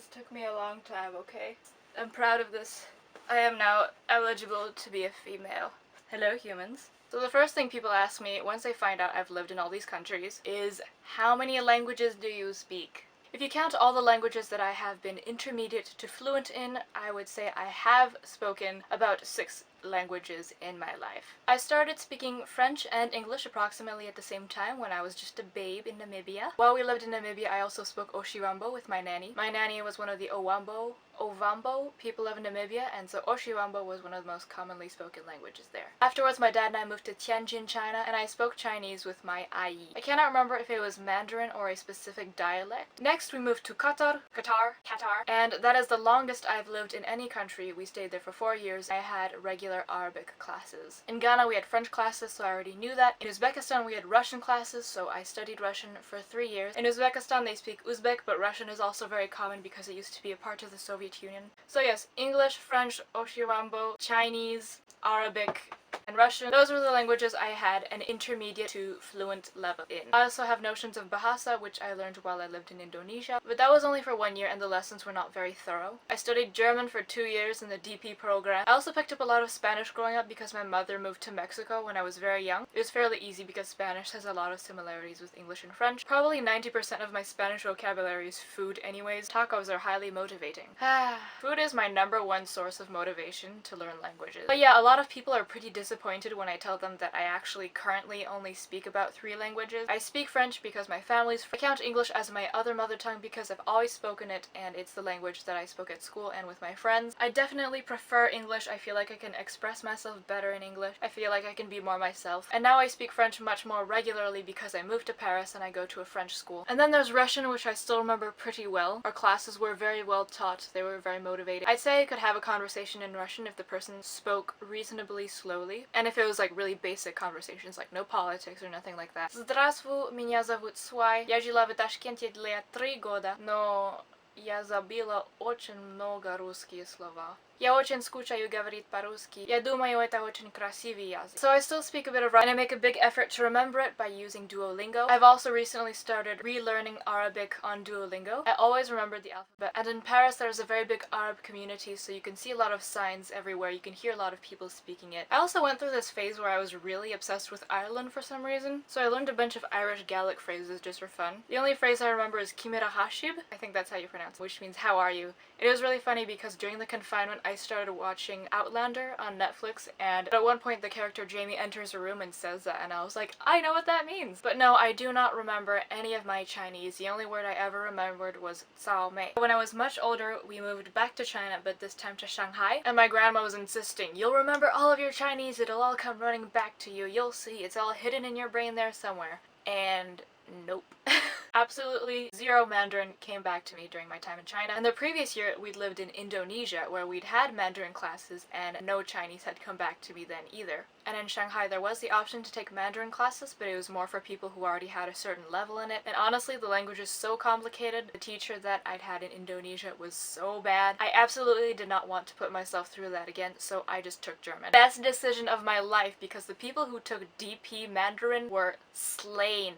This took me a long time, okay? I'm proud of this. I am now eligible to be a female. Hello, humans. So the first thing people ask me once they find out I've lived in all these countries is, how many languages do you speak? If you count all the languages that I have been intermediate to fluent in, I would say I have spoken about 6 languages in my life. I started speaking French and English approximately at the same time when I was just a babe in Namibia. While we lived in Namibia, I also spoke Oshiwambo with my nanny. My nanny was one of the Ovambo people of Namibia, and so Oshiwambo was one of the most commonly spoken languages there. Afterwards, my dad and I moved to Tianjin, China, and I spoke Chinese with my ayi. I cannot remember if it was Mandarin or a specific dialect. Next, we moved to Qatar, and that is the longest I've lived in any country. We stayed there for 4 years. I had regular Arabic classes. In Ghana, we had French classes, so I already knew that. In Uzbekistan, we had Russian classes, so I studied Russian for 3 years. In Uzbekistan, they speak Uzbek, but Russian is also very common because it used to be a part of the Soviet Union. So yes, English, French, Oshiwambo, Chinese, Arabic, and Russian. Those were the languages I had an intermediate to fluent level in. I also have notions of Bahasa, which I learned while I lived in Indonesia, but that was only for 1 year and the lessons were not very thorough. I studied German for 2 years in the DP program. I also picked up a lot of Spanish growing up because my mother moved to Mexico when I was very young. It was fairly easy because Spanish has a lot of similarities with English and French. Probably 90% of my Spanish vocabulary is food anyways. Tacos are highly motivating. Food is my #1 source of motivation to learn languages. But yeah, a lot of people are pretty disappointed when I tell them that I actually currently only speak about 3 languages. I speak French because my family's I count English as my other mother tongue because I've always spoken it and it's the language that I spoke at school and with my friends. I definitely prefer English. I feel like I can express myself better in English. I feel like I can be more myself. And now I speak French much more regularly because I moved to Paris and I go to a French school. And then there's Russian, which I still remember pretty well. Our classes were very well taught. They were very motivating. I'd say I could have a conversation in Russian if the person spoke reasonably slowly, and if it was like really basic conversations, like no politics or nothing like that. Здравствуй, меня зовут Свай. Я жила в Ташкенте для 3 года, но я забыла очень много русские слова. Я очень скучаю говорить по-русски. Я думаю, это очень красивый язык. So I still speak a bit of Russian, and I make a big effort to remember it by using Duolingo. I've also recently started relearning Arabic on Duolingo. I always remember the alphabet. And in Paris, there's a very big Arab community, so you can see a lot of signs everywhere. You can hear a lot of people speaking it. I also went through this phase where I was really obsessed with Ireland for some reason, so I learned a bunch of Irish Gaelic phrases just for fun. The only phrase I remember is Kimera Hashib. I think that's how you pronounce it, which means how are you? It was really funny because during the confinement, I started watching Outlander on Netflix, and at one point the character Jamie enters a room and says that, and I was like, I know what that means! But no, I do not remember any of my Chinese. The only word I ever remembered was Cao Mei. When I was much older, we moved back to China, but this time to Shanghai, and my grandma was insisting, you'll remember all of your Chinese, it'll all come running back to you, you'll see, it's all hidden in your brain there somewhere. And nope. Absolutely zero Mandarin came back to me during my time in China. And the previous year, we'd lived in Indonesia, where we'd had Mandarin classes, and no Chinese had come back to me then either. And in Shanghai, there was the option to take Mandarin classes, but it was more for people who already had a certain level in it. And honestly, the language is so complicated. The teacher that I'd had in Indonesia was so bad. I absolutely did not want to put myself through that again, so I just took German. Best decision of my life, because the people who took DP Mandarin were slain.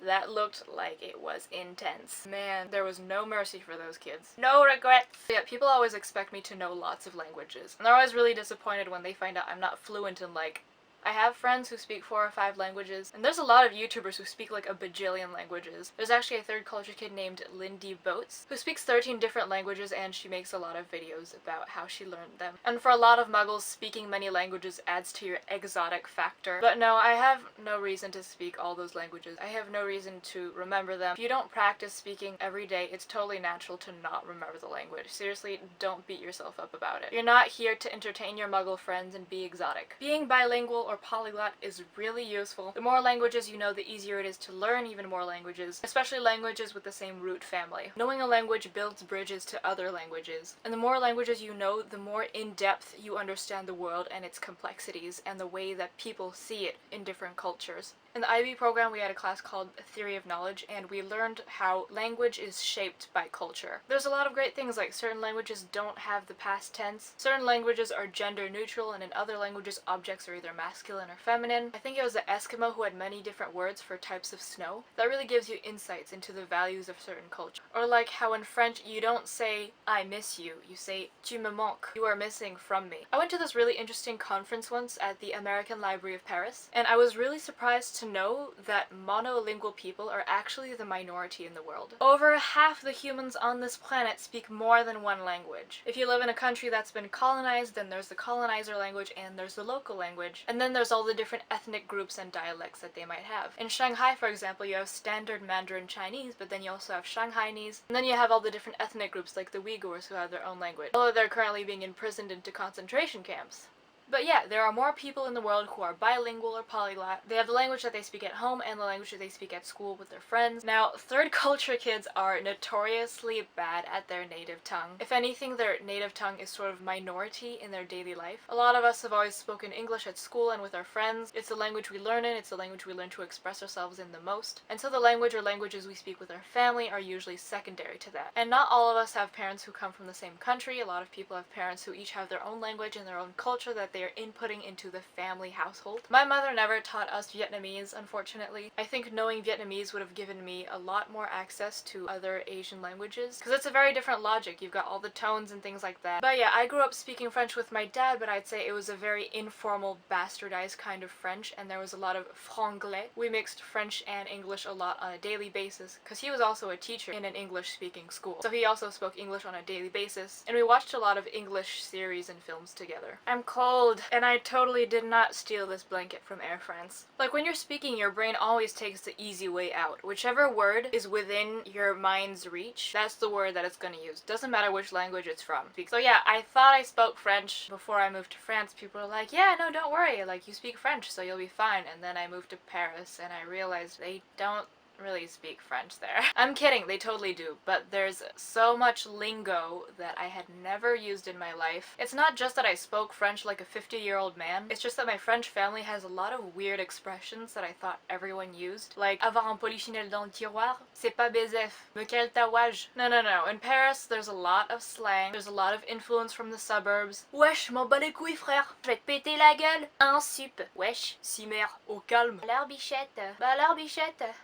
That looked like it was intense. Man, there was no mercy for those kids. No regrets! Yeah, people always expect me to know lots of languages, and they're always really disappointed when they find out I'm not fluent in, like, I have friends who speak 4 or 5 languages, and there's a lot of YouTubers who speak like a bajillion languages. There's actually a third culture kid named Lindy Boats, who speaks 13 different languages, and she makes a lot of videos about how she learned them. And for a lot of muggles, speaking many languages adds to your exotic factor. But no, I have no reason to speak all those languages. I have no reason to remember them. If you don't practice speaking every day, it's totally natural to not remember the language. Seriously, don't beat yourself up about it. You're not here to entertain your muggle friends and be exotic. Being bilingual or polyglot is really useful. The more languages you know, the easier it is to learn even more languages, especially languages with the same root family. Knowing a language builds bridges to other languages, and the more languages you know, the more in-depth you understand the world and its complexities and the way that people see it in different cultures. In the IB program, we had a class called Theory of Knowledge, and we learned how language is shaped by culture. There's a lot of great things, like certain languages don't have the past tense, certain languages are gender neutral, and in other languages objects are either masculine or feminine. I think it was the Eskimo who had many different words for types of snow. That really gives you insights into the values of certain culture. Or like how in French you don't say I miss you, you say tu me manques, you are missing from me. I went to this really interesting conference once at the American Library of Paris, and I was really surprised to know that monolingual people are actually the minority in the world. Over half the humans on this planet speak more than one language. If you live in a country that's been colonized, then there's the colonizer language and there's the local language, and then there's all the different ethnic groups and dialects that they might have. In Shanghai, for example, you have standard Mandarin Chinese, but then you also have Shanghainese, and then you have all the different ethnic groups like the Uyghurs who have their own language, although they're currently being imprisoned into concentration camps. But yeah, there are more people in the world who are bilingual or polyglot. They have the language that they speak at home and the language that they speak at school with their friends. Now, third culture kids are notoriously bad at their native tongue. If anything, their native tongue is sort of minority in their daily life. A lot of us have always spoken English at school and with our friends. It's the language we learn in, it's the language we learn to express ourselves in the most. And so the language or languages we speak with our family are usually secondary to that. And not all of us have parents who come from the same country. A lot of people have parents who each have their own language and their own culture that they are inputting into the family household. My mother never taught us Vietnamese, unfortunately. I think knowing Vietnamese would have given me a lot more access to other Asian languages, because it's a very different logic. You've got all the tones and things like that. But yeah, I grew up speaking French with my dad, but I'd say it was a very informal, bastardized kind of French, and there was a lot of franglais. We mixed French and English a lot on a daily basis, because he was also a teacher in an English-speaking school. So he also spoke English on a daily basis, and we watched a lot of English series and films together. I'm cold, and I totally did not steal this blanket from Air France. Like, when you're speaking, your brain always takes the easy way out. Whichever word is within your mind's reach, that's the word that it's gonna use. Doesn't matter which language it's from. So yeah, I thought I spoke French before I moved to France. People were like, yeah, no, don't worry, like, you speak French, so you'll be fine. And then I moved to Paris, and I realized they don't really speak French there. I'm kidding, they totally do, but there's so much lingo that I had never used in my life. It's not just that I spoke French like a 50-year-old man, it's just that my French family has a lot of weird expressions that I thought everyone used, like avoir un polichinelle dans le tiroir, c'est pas baisef, mais quel tawage. No. In Paris, there's a lot of slang, there's a lot of influence from the suburbs. Wesh, m'en bats les couilles, frère. Je vais te péter la gueule. Un sup. Wesh, si mère, au calme. Alors bichette. Bah alors bichette.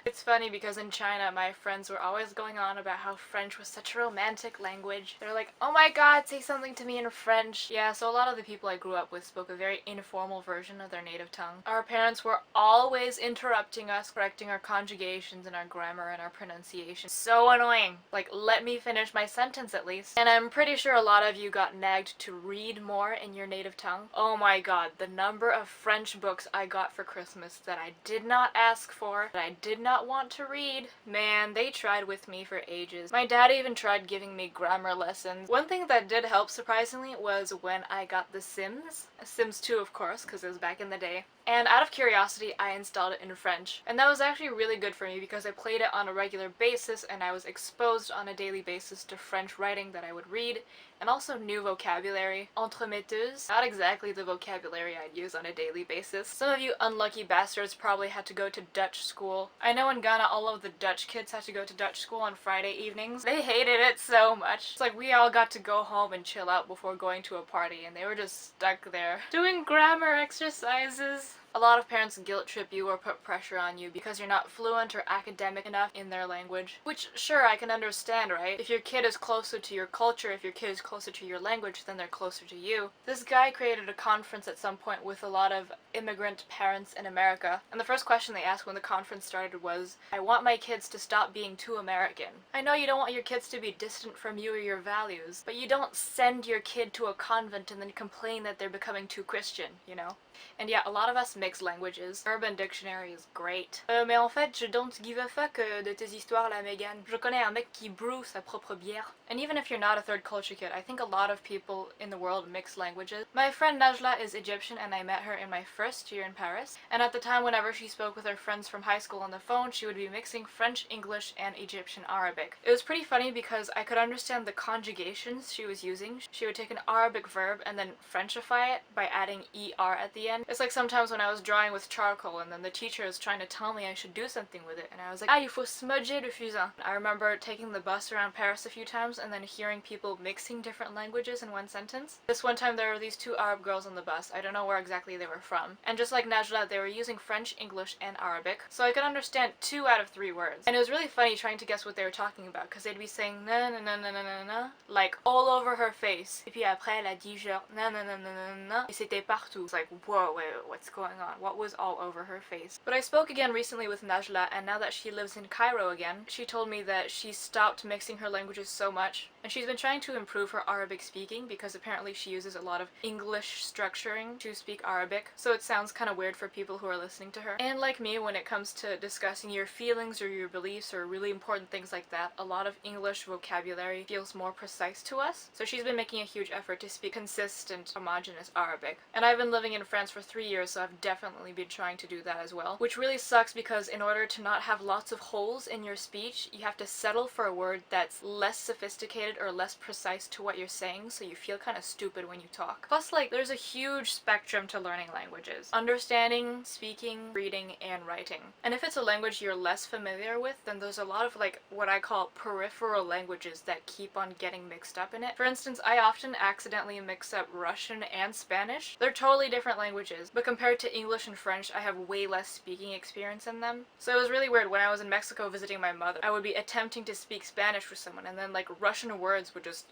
It's funny because in China, my friends were always going on about how French was such a romantic language. They're like, oh my god, say something to me in French. Yeah, so a lot of the people I grew up with spoke a very informal version of their native tongue. Our parents were always interrupting us, correcting our conjugations and our grammar and our pronunciation. So annoying. Like, let me finish my sentence at least. And I'm pretty sure a lot of you got nagged to read more in your native tongue. Oh my god, the number of French books I got for Christmas that I did not ask for, that I did not want to read. Man, they tried with me for ages. My dad even tried giving me grammar lessons. One thing that did help, surprisingly, was when I got The Sims. Sims 2, of course, because it was back in the day. And out of curiosity, I installed it in French. And that was actually really good for me because I played it on a regular basis and I was exposed on a daily basis to French writing that I would read, and also new vocabulary. Entremetteuse, not exactly the vocabulary I'd use on a daily basis. Some of you unlucky bastards probably had to go to Dutch school. I know in Ghana all of the Dutch kids had to go to Dutch school on Friday evenings. They hated it so much. It's like we all got to go home and chill out before going to a party, and they were just stuck there doing grammar exercises. A lot of parents guilt trip you or put pressure on you because you're not fluent or academic enough in their language. Which, sure, I can understand, right? If your kid is closer to your culture, if your kid is closer to your language, then they're closer to you. This guy created a conference at some point with a lot of immigrant parents in America, and the first question they asked when the conference started was, I want my kids to stop being too American. I know you don't want your kids to be distant from you or your values, but you don't send your kid to a convent and then complain that they're becoming too Christian, you know? And yeah, a lot of us mix languages. Urban Dictionary is great. Mais en fait, je don't give a fuck de tes histoires, la Megan. Je connais un mec qui brew sa propre bière. And even if you're not a third culture kid, I think a lot of people in the world mix languages. My friend Najla is Egyptian and I met her in my first year in Paris. And at the time, whenever she spoke with her friends from high school on the phone, she would be mixing French, English, and Egyptian Arabic. It was pretty funny because I could understand the conjugations she was using. She would take an Arabic verb and then Frenchify it by adding ER at the end. It's like sometimes when I I was drawing with charcoal, and then the teacher was trying to tell me I should do something with it, and I was like, il faut smudger le fusain. I remember taking the bus around Paris a few times and then hearing people mixing different languages in one sentence. This one time there were these two Arab girls on the bus. I don't know where exactly they were from. And just like Najla, they were using French, English, and Arabic, so I could understand 2 out of 3 words. And it was really funny trying to guess what they were talking about, because they'd be saying na na na na na na na, like all over her face. Et puis après elle a dit genre na na na na na na, et c'était partout. It's like, whoa, wait, what's going on? What was all over her face? But I spoke again recently with Najla, and now that she lives in Cairo again, she told me that she stopped mixing her languages so much, and she's been trying to improve her Arabic speaking because apparently she uses a lot of English structuring to speak Arabic, so it sounds kind of weird for people who are listening to her. And like me, when it comes to discussing your feelings or your beliefs or really important things like that, a lot of English vocabulary feels more precise to us, so she's been making a huge effort to speak consistent, homogeneous Arabic. And I've been living in France for 3 years, so I've definitely been trying to do that as well, which really sucks because in order to not have lots of holes in your speech, you have to settle for a word that's less sophisticated or less precise to what you're saying, so you feel kind of stupid when you talk. Plus, like, there's a huge spectrum to learning languages. Understanding, speaking, reading, and writing. And if it's a language you're less familiar with, then there's a lot of, like, what I call peripheral languages that keep on getting mixed up in it. For instance, I often accidentally mix up Russian and Spanish. They're totally different languages, but compared to English and French, I have way less speaking experience in them. So it was really weird when I was in Mexico visiting my mother. I would be attempting to speak Spanish with someone, and then like Russian words would just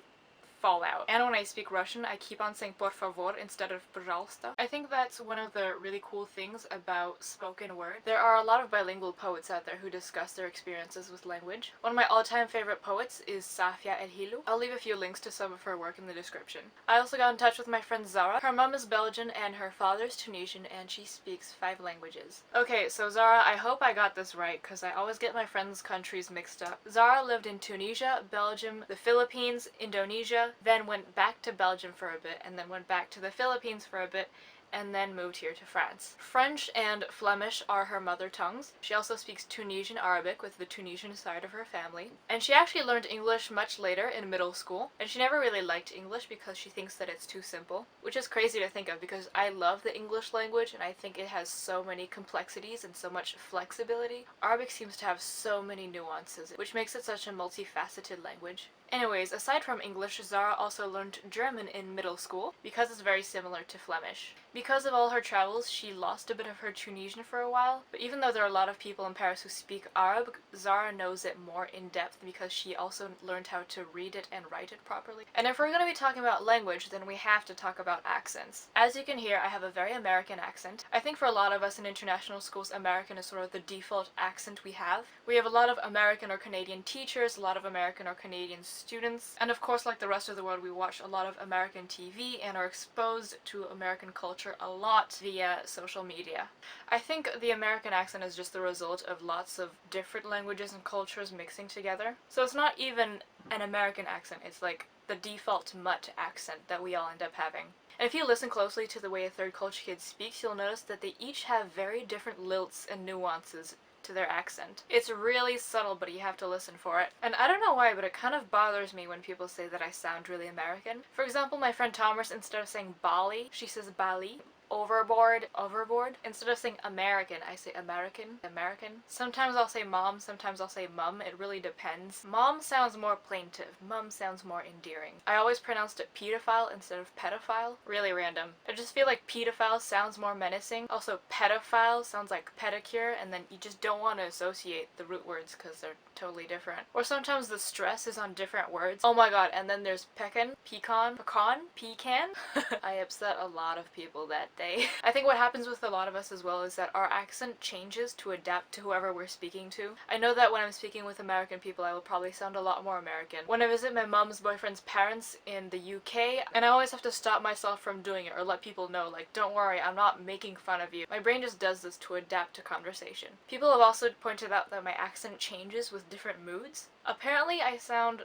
fall out. And when I speak Russian, I keep on saying por favor instead of пожалуйста. I think that's one of the really cool things about spoken word. There are a lot of bilingual poets out there who discuss their experiences with language. One of my all-time favorite poets is Safia El-Hilou. I'll leave a few links to some of her work in the description. I also got in touch with my friend Zara. Her mom is Belgian and her father's Tunisian, and she speaks 5 languages. Okay, so Zara, I hope I got this right because I always get my friends' countries mixed up. Zara lived in Tunisia, Belgium, the Philippines, Indonesia, then went back to Belgium for a bit, and then went back to the Philippines for a bit, and then moved here to France. French and Flemish are her mother tongues. She also speaks Tunisian Arabic with the Tunisian side of her family. And she actually learned English much later in middle school, and she never really liked English because she thinks that it's too simple, which is crazy to think of because I love the English language and I think it has so many complexities and so much flexibility. Arabic seems to have so many nuances, which makes it such a multifaceted language. Anyways, aside from English, Zara also learned German in middle school because it's very similar to Flemish. Because of all her travels, she lost a bit of her Tunisian for a while, but even though there are a lot of people in Paris who speak Arabic, Zara knows it more in depth because she also learned how to read it and write it properly. And if we're going to be talking about language, then we have to talk about accents. As you can hear, I have a very American accent. I think for a lot of us in international schools, American is sort of the default accent we have. We have a lot of American or Canadian teachers, a lot of American or Canadian students, and of course, like the rest of the world, we watch a lot of American TV and are exposed to American culture a lot via social media. I think the American accent is just the result of lots of different languages and cultures mixing together. So it's not even an American accent, it's like the default mutt accent that we all end up having. And if you listen closely to the way a third culture kid speaks, you'll notice that they each have very different lilts and nuances to their accent. It's really subtle, but you have to listen for it. And I don't know why, but it kind of bothers me when people say that I sound really American. For example, my friend Thomas, instead of saying Bali, she says Bali. Overboard. Instead of saying American, I say American. Sometimes I'll say mom, sometimes I'll say mum. It really depends. Mom sounds more plaintive. Mum sounds more endearing. I always pronounced it pedophile instead of pedophile. Really random. I just feel like pedophile sounds more menacing. Also, pedophile sounds like pedicure, and then you just don't want to associate the root words because they're totally different. Or sometimes the stress is on different words. Oh my god, and then there's pecan. I upset a lot of people that day. I think what happens with a lot of us as well is that our accent changes to adapt to whoever we're speaking to. I know that when I'm speaking with American people, I will probably sound a lot more American. When I visit my mom's boyfriend's parents in the UK, and I always have to stop myself from doing it or let people know, like, don't worry, I'm not making fun of you. My brain just does this to adapt to conversation. People have also pointed out that my accent changes with different moods. Apparently I sound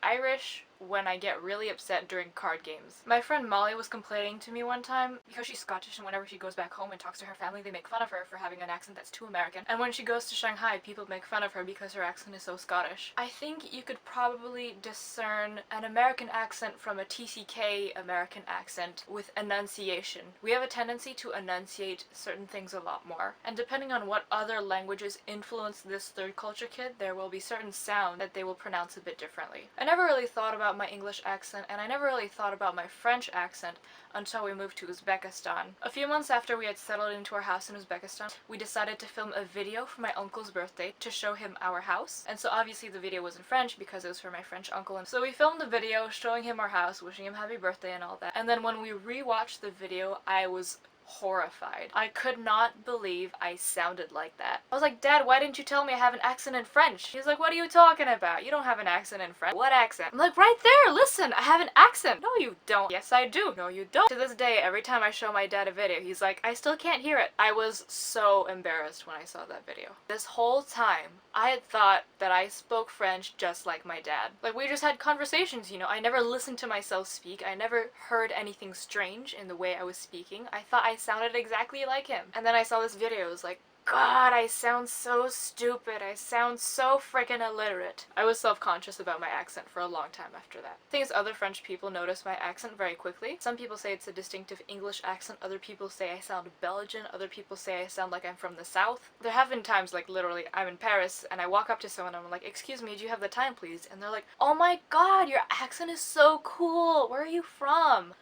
Irish, when I get really upset during card games. My friend Molly was complaining to me one time because she's Scottish, and whenever she goes back home and talks to her family, they make fun of her for having an accent that's too American. And when she goes to Shanghai, people make fun of her because her accent is so Scottish. I think you could probably discern an American accent from a TCK American accent with enunciation. We have a tendency to enunciate certain things a lot more. And depending on what other languages influence this third culture kid, there will be certain sound that they will pronounce a bit differently. I never really thought about my English accent, and I never really thought about my French accent until we moved to Uzbekistan. A few months after we had settled into our house in Uzbekistan, we decided to film a video for my uncle's birthday to show him our house. And so obviously the video was in French because it was for my French uncle. And so we filmed the video showing him our house, wishing him happy birthday and all that. And then when we rewatched the video, I was horrified. I could not believe I sounded like that. I was like, Dad, why didn't you tell me I have an accent in French? He's like, what are you talking about? You don't have an accent in French. What accent? I'm like, right there, listen, I have an accent. No, you don't. Yes, I do. No, you don't. To this day, every time I show my dad a video, he's like, I still can't hear it. I was so embarrassed when I saw that video. This whole time, I had thought that I spoke French just like my dad. Like, we just had conversations, you know. I never listened to myself speak. I never heard anything strange in the way I was speaking. I thought I sounded exactly like him. And then I saw this video, it was like, God, I sound so stupid. I sound so freaking illiterate. I was self-conscious about my accent for a long time after that. The thing is, other French people notice my accent very quickly. Some people say it's a distinctive English accent, other people say I sound Belgian, other people say I sound like I'm from the South. There have been times, like literally, I'm in Paris and I walk up to someone and I'm like, excuse me, do you have the time please? And they're like, oh my god, your accent is so cool. Where are you from?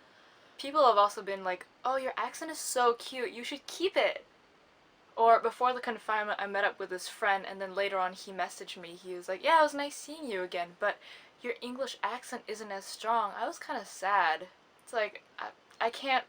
People have also been like, oh, your accent is so cute, you should keep it. Or before the confinement, I met up with this friend, and then later on he messaged me. He was like, yeah, it was nice seeing you again, but your English accent isn't as strong. I was kind of sad. It's like, I can't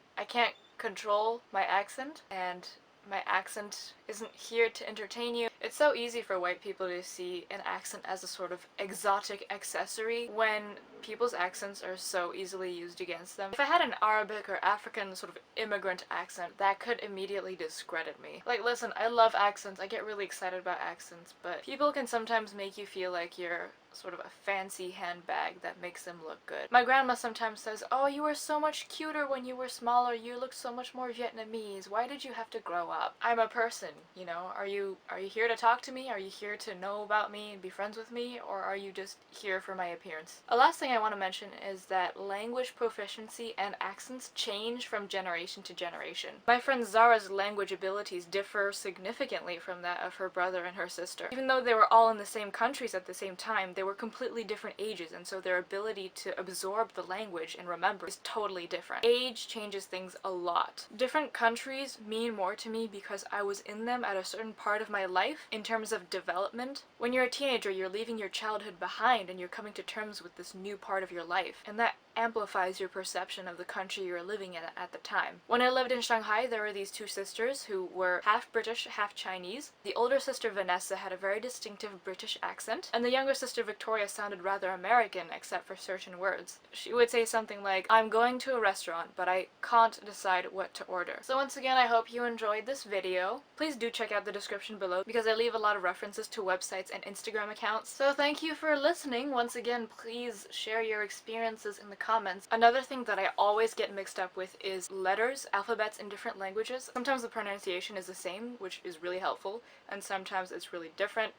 control my accent, and my accent isn't here to entertain you. It's so easy for white people to see an accent as a sort of exotic accessory when people's accents are so easily used against them. If I had an Arabic or African sort of immigrant accent, that could immediately discredit me. Like, listen, I love accents, I get really excited about accents, but people can sometimes make you feel like you're sort of a fancy handbag that makes them look good. My grandma sometimes says, oh, you were so much cuter when you were smaller, you look so much more Vietnamese, why did you have to grow up? I'm a person, you know, are you here to talk to me? Are you here to know about me and be friends with me? Or are you just here for my appearance? A last thing I want to mention is that language proficiency and accents change from generation to generation. My friend Zara's language abilities differ significantly from that of her brother and her sister. Even though they were all in the same countries at the same time, they were completely different ages, and so their ability to absorb the language and remember is totally different. Age changes things a lot. Different countries mean more to me because I was in them at a certain part of my life in terms of development. When you're a teenager, you're leaving your childhood behind and you're coming to terms with this new part of your life, and that amplifies your perception of the country you're living in at the time. When I lived in Shanghai, there were these two sisters who were half British, half Chinese. The older sister Vanessa had a very distinctive British accent, and the younger sister Victoria sounded rather American except for certain words. She would say something like, I'm going to a restaurant, but I can't decide what to order. So once again, I hope you enjoyed this video. Please do check out the description below because I leave a lot of references to websites and Instagram accounts. So thank you for listening. Once again, please share your experiences in the comments. Another thing that I always get mixed up with is letters, alphabets in different languages. Sometimes the pronunciation is the same, which is really helpful, and sometimes it's really different,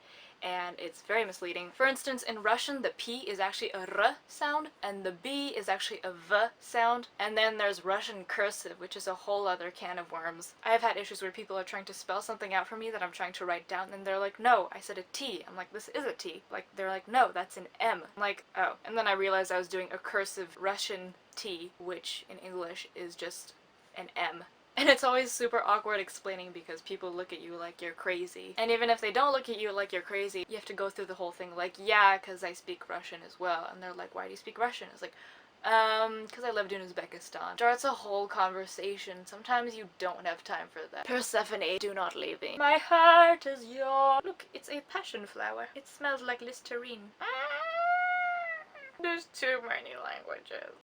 and it's very misleading. For instance, in Russian, the P is actually a R sound, and the B is actually a V sound, and then there's Russian cursive, which is a whole other can of worms. I've had issues where people are trying to spell something out for me that I'm trying to write down, and they're like, no, I said a T. I'm like, this is a T. Like, they're like, no, that's an M. I'm like, oh. And then I realized I was doing a cursive Russian T, which in English is just an M. And it's always super awkward explaining because people look at you like you're crazy. And even if they don't look at you like you're crazy, you have to go through the whole thing like, yeah, because I speak Russian as well. And they're like, why do you speak Russian? It's like, because I lived in Uzbekistan. Starts a whole conversation. Sometimes you don't have time for that. Persephone, do not leave me. My heart is yours. Look, it's a passion flower. It smells like Listerine. There's too many languages.